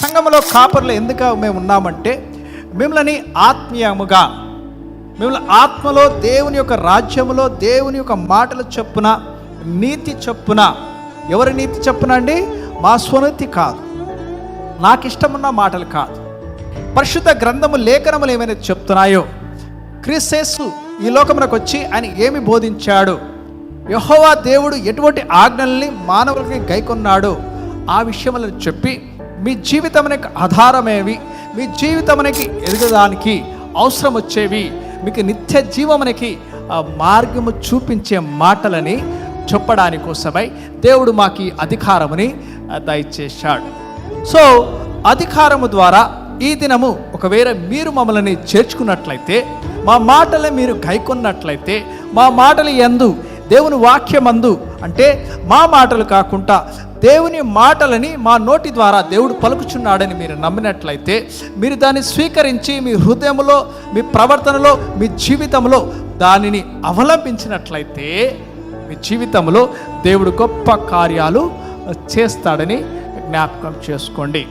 సంఘంలో కాపర్లు ఎందుకు మేము ఉన్నామంటే మిమ్మల్ని ఆత్మీయముగా, మిమ్మల్ని ఆత్మలో దేవుని యొక్క రాజ్యములో దేవుని యొక్క మాటల చొప్పున, నీతి చొప్పున. ఎవరి నీతి చొప్పున అండి? మా స్వనీతి కాదు, నాకు ఇష్టమున్న మాటలు కాదు. పరిశుద్ధ గ్రంథము లేఖనములు ఏమైనా చెప్తున్నాయో, క్రీస్తు ఈ లోకమునకు వచ్చి ఆయన ఏమి బోధించాడు, యెహోవా దేవుడు ఎటువంటి ఆజ్ఞల్ని మానవులకి గైకొన్నాడో ఆ విషయములను చెప్పి మీ జీవితమునకి ఆధారమేవి, మీ జీవితమునకి ఎదగడానికి అవసరం వచ్చేవి, మీకు నిత్య జీవమునకి మార్గము చూపించే మాటలని చెప్పడానికి కోసమై దేవుడు మాకు ఈ అధికారముని దయచేశాడు. సో అధికారము ద్వారా ఈ దినము ఒకవేళ మీరు మమ్మల్ని చేర్చుకున్నట్లయితే, మా మాటలు మీరు గైకొన్నట్లయితే, మా మాటలు యందు దేవుని వాక్యమందు, అంటే మా మాటలు కాకుండా దేవుని మాటలని మా నోటి ద్వారా దేవుడు పలుకుచున్నాడని మీరు నమ్మినట్లయితే, మీరు దాన్ని స్వీకరించి మీ హృదయంలో, మీ ప్రవర్తనలో, మీ జీవితంలో దానిని అవలంబించినట్లయితే మీ జీవితంలో దేవుడు గొప్ప కార్యాలు చేస్తాడని జ్ఞాపకం చేసుకోండి.